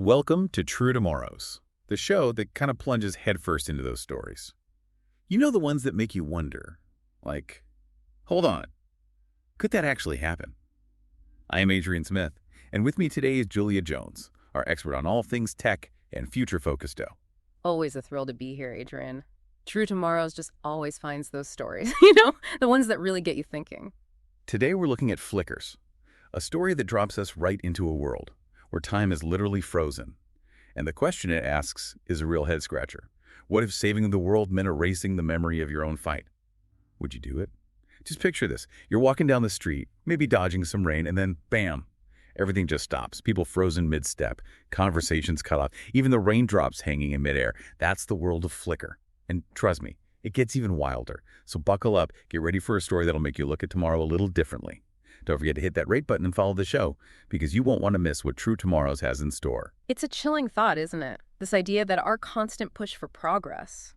Welcome to True Tomorrows, the show that kind of plunges headfirst into those stories. You know, the ones that make you wonder, like, hold on, could that actually happen? I am Adrian Smith, and with me today is Julia Jones, our expert on all things tech and future-focused. Always a thrill to be here, Adrian. True Tomorrows just always finds those stories, the ones that really get you thinking. Today we're looking at Flickers, a story that drops us right into a world where time is literally frozen. And the question it asks is a real head-scratcher. What if saving the world meant erasing the memory of your own fight? Would you do it? Just picture this. You're walking down the street, maybe dodging some rain, and then, bam, everything just stops. People frozen mid-step, conversations cut off, even the raindrops hanging in midair. That's the world of Flicker. And trust me, it gets even wilder. So buckle up, get ready for a story that'll make you look at tomorrow a little differently. Don't forget to hit that rate button and follow the show, because you won't want to miss what True Tomorrows has in store. It's a chilling thought, isn't it? This idea that our constant push for progress,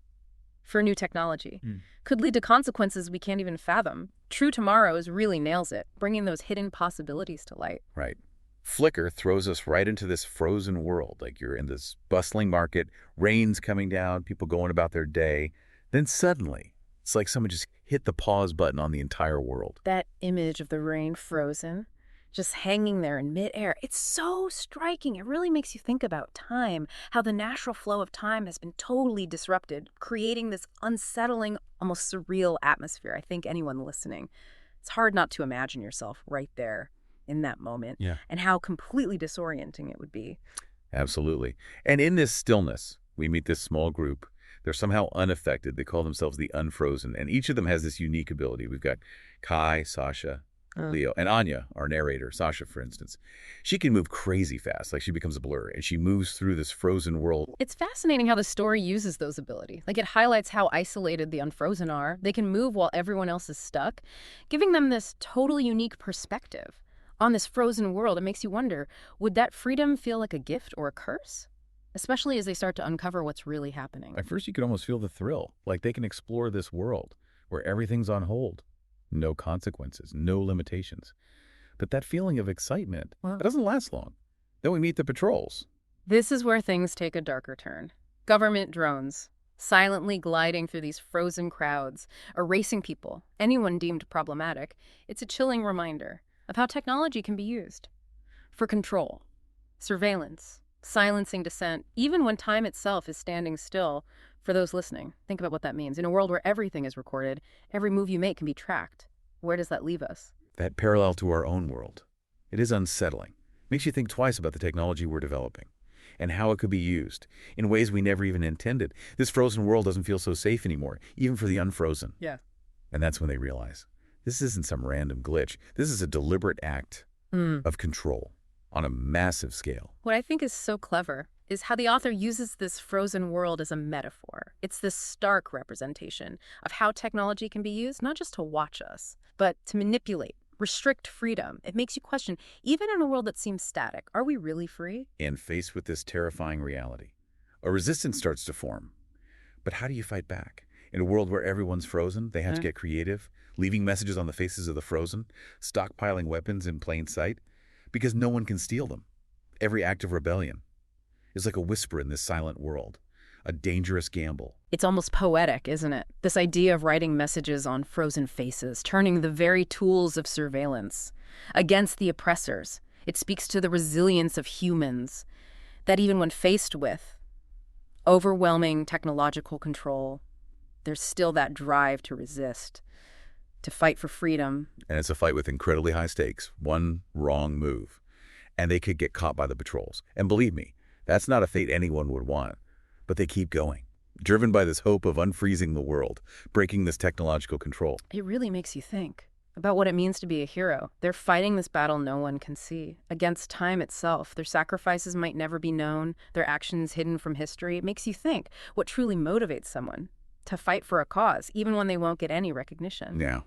for new technology, could lead to consequences we can't even fathom. True Tomorrows really nails it, bringing those hidden possibilities to light. Right. Flicker throws us right into this frozen world, like you're in this bustling market, rain's coming down, people going about their day. Then suddenly, it's like someone just hit the pause button on the entire world. That image of the rain frozen, just hanging there in midair, it's so striking. It really makes you think about time, how the natural flow of time has been totally disrupted, creating this unsettling, almost surreal atmosphere. I think anyone listening, it's hard not to imagine yourself right there in that moment, and how completely disorienting it would be. Absolutely. And in this stillness, we meet this small group. They're somehow unaffected. They call themselves the Unfrozen, and each of them has this unique ability. We've got Kai, Sasha, Leo, and Anya, our narrator. Sasha, for instance. She can move crazy fast, like she becomes a blur, and she moves through this frozen world. It's fascinating how the story uses those abilities. Like, it highlights how isolated the Unfrozen are. They can move while everyone else is stuck, giving them this totally unique perspective on this frozen world. It makes you wonder, would that freedom feel like a gift or a curse? Especially as they start to uncover what's really happening. At first, you could almost feel the thrill, like they can explore this world where everything's on hold. No consequences, no limitations. But that feeling of excitement, it doesn't last long. Then we meet the patrols. This is where things take a darker turn. Government drones, silently gliding through these frozen crowds, erasing people, anyone deemed problematic. It's a chilling reminder of how technology can be used for control, surveillance, silencing dissent, even when time itself is standing still. For those listening, think about what that means. In a world where everything is recorded, every move you make can be tracked. Where does that leave us? That parallel to our own world. It is unsettling. Makes you think twice about the technology we're developing and how it could be used in ways we never even intended. This frozen world doesn't feel so safe anymore, even for the Unfrozen. Yeah. And that's when they realize this isn't some random glitch. This is a deliberate act of control on a massive scale. What I think is so clever is how the author uses this frozen world as a metaphor. It's this stark representation of how technology can be used, not just to watch us, but to manipulate, restrict freedom. It makes you question, even in a world that seems static, are we really free? And faced with this terrifying reality, a resistance starts to form. But how do you fight back? In a world where everyone's frozen, they have to get creative, leaving messages on the faces of the frozen, stockpiling weapons in plain sight, because no one can steal them. Every act of rebellion is like a whisper in this silent world, a dangerous gamble. It's almost poetic, isn't it? This idea of writing messages on frozen faces, turning the very tools of surveillance against the oppressors. It speaks to the resilience of humans, that even when faced with overwhelming technological control, there's still that drive to resist, to fight for freedom. And it's a fight with incredibly high stakes. One wrong move, and they could get caught by the patrols. And believe me, that's not a fate anyone would want. But they keep going, driven by this hope of unfreezing the world, breaking this technological control. It really makes you think about what it means to be a hero. They're fighting this battle no one can see, against time itself. Their sacrifices might never be known, their actions hidden from history. It makes you think what truly motivates someone to fight for a cause, even when they won't get any recognition. Now,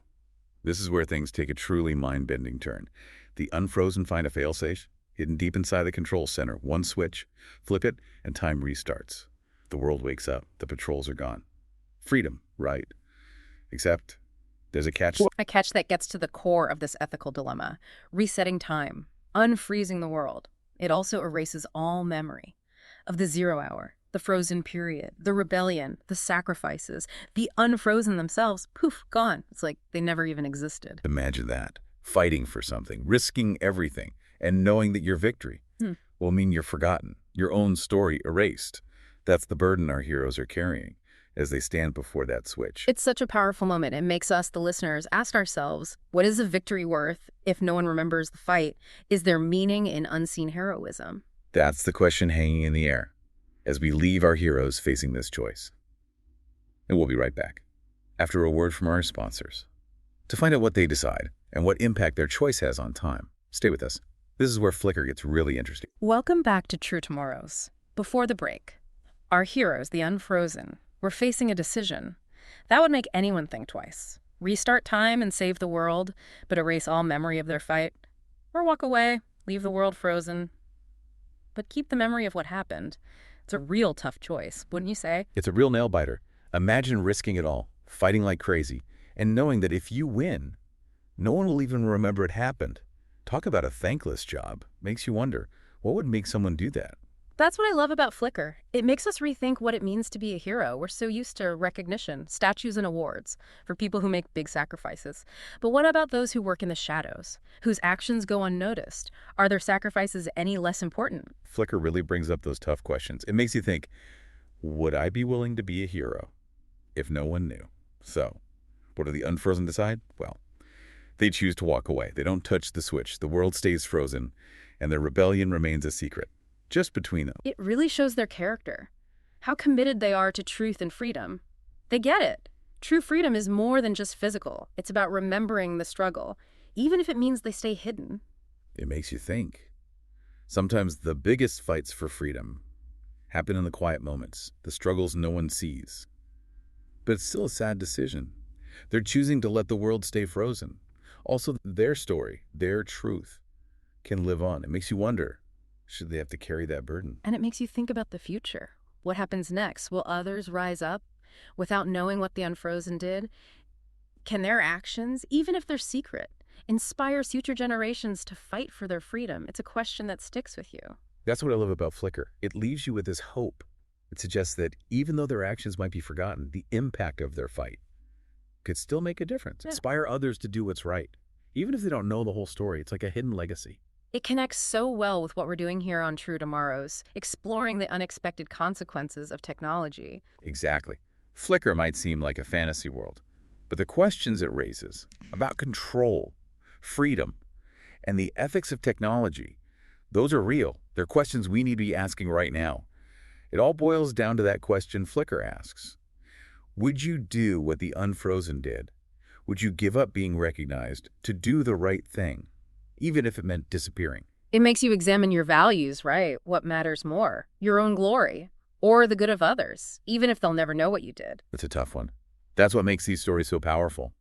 this is where things take a truly mind-bending turn. The Unfrozen find a failsafe, hidden deep inside the control center. One switch, flip it, and time restarts. The world wakes up. The patrols are gone. Freedom, right? Except there's a catch. A catch that gets to the core of this ethical dilemma. Resetting time. Unfreezing the world. It also erases all memory of the 0 hour, the frozen period, the rebellion, the sacrifices, the unfrozen themselves. Poof, gone. It's like they never even existed. Imagine that. Fighting for something, risking everything, and knowing that your victory will mean you're forgotten, your own story erased. That's the burden our heroes are carrying as they stand before that switch. It's such a powerful moment. It makes us, the listeners, ask ourselves, what is a victory worth if no one remembers the fight? Is there meaning in unseen heroism? That's the question hanging in the air as we leave our heroes facing this choice. And we'll be right back after a word from our sponsors to find out what they decide and what impact their choice has on time. Stay with us. This is where Flicker gets really interesting. Welcome back to True Tomorrows. Before the break, our heroes, the Unfrozen, were facing a decision. That would make anyone think twice. Restart time and save the world, but erase all memory of their fight. Or walk away, leave the world frozen, but keep the memory of what happened. It's a real tough choice, wouldn't you say? It's a real nail-biter. Imagine risking it all, fighting like crazy, and knowing that if you win, no one will even remember it happened. Talk about a thankless job. Makes you wonder, what would make someone do that? That's what I love about Flickr. It makes us rethink what it means to be a hero. We're so used to recognition, statues and awards for people who make big sacrifices. But what about those who work in the shadows, whose actions go unnoticed? Are their sacrifices any less important? Flickr really brings up those tough questions. It makes you think, would I be willing to be a hero if no one knew? So, what do the Unfrozen decide? Well, they choose to walk away. They don't touch the switch. The world stays frozen, and their rebellion remains a secret. Just between them. It really shows their character, how committed they are to truth and freedom. They get it. True freedom is more than just physical. It's about remembering the struggle, even if it means they stay hidden. It makes you think. Sometimes the biggest fights for freedom happen in the quiet moments, the struggles no one sees. But it's still a sad decision. They're choosing to let the world stay frozen. Also, their story, their truth, can live on. It makes you wonder, should they have to carry that burden? And it makes you think about the future. What happens next? Will others rise up without knowing what the Unfrozen did? Can their actions, even if they're secret, inspire future generations to fight for their freedom? It's a question that sticks with you. That's what I love about Flickr. It leaves you with this hope. It suggests that even though their actions might be forgotten, the impact of their fight could still make a difference. Yeah. Inspire others to do what's right. Even if they don't know the whole story, it's like a hidden legacy. It connects so well with what we're doing here on True Tomorrows, exploring the unexpected consequences of technology. Exactly. Flickr might seem like a fantasy world, but the questions it raises about control, freedom, and the ethics of technology, those are real. They're questions we need to be asking right now. It all boils down to that question Flickr asks. Would you do what the Unfrozen did? Would you give up being recognized to do the right thing, even if it meant disappearing? It makes you examine your values, right? What matters more? Your own glory or the good of others, even if they'll never know what you did. It's a tough one. That's what makes these stories so powerful.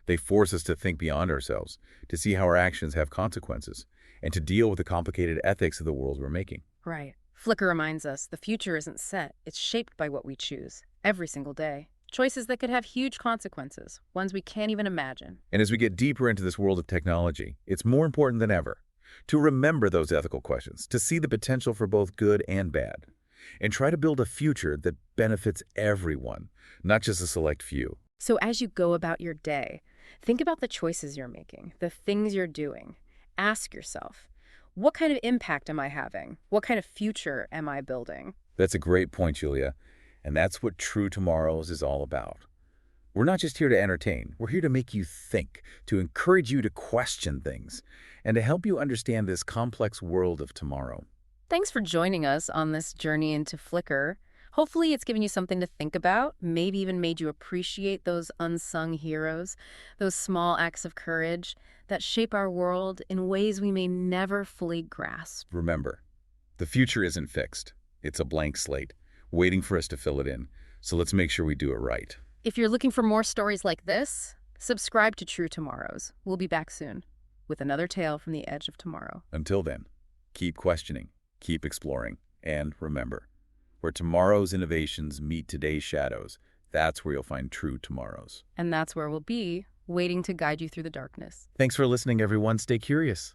They force us to think beyond ourselves, to see how our actions have consequences, and to deal with the complicated ethics of the world we're making. Right. Flickr reminds us the future isn't set. It's shaped by what we choose every single day. Choices that could have huge consequences, ones we can't even imagine. And as we get deeper into this world of technology, it's more important than ever to remember those ethical questions, to see the potential for both good and bad, and try to build a future that benefits everyone, not just a select few. So as you go about your day, think about the choices you're making, the things you're doing. Ask yourself, what kind of impact am I having? What kind of future am I building? That's a great point, Julia. And that's what True Tomorrows is all about. We're not just here to entertain. We're here to make you think, to encourage you to question things, and to help you understand this complex world of tomorrow. Thanks for joining us on this journey into Flickr. Hopefully it's given you something to think about, maybe even made you appreciate those unsung heroes, those small acts of courage that shape our world in ways we may never fully grasp. Remember, the future isn't fixed. It's a blank slate, waiting for us to fill it in. So let's make sure we do it right. If you're looking for more stories like this, subscribe to True Tomorrows. We'll be back soon with another tale from the edge of tomorrow. Until then, keep questioning, keep exploring, and remember, where tomorrow's innovations meet today's shadows, that's where you'll find True Tomorrows. And that's where we'll be, waiting to guide you through the darkness. Thanks for listening, everyone. Stay curious.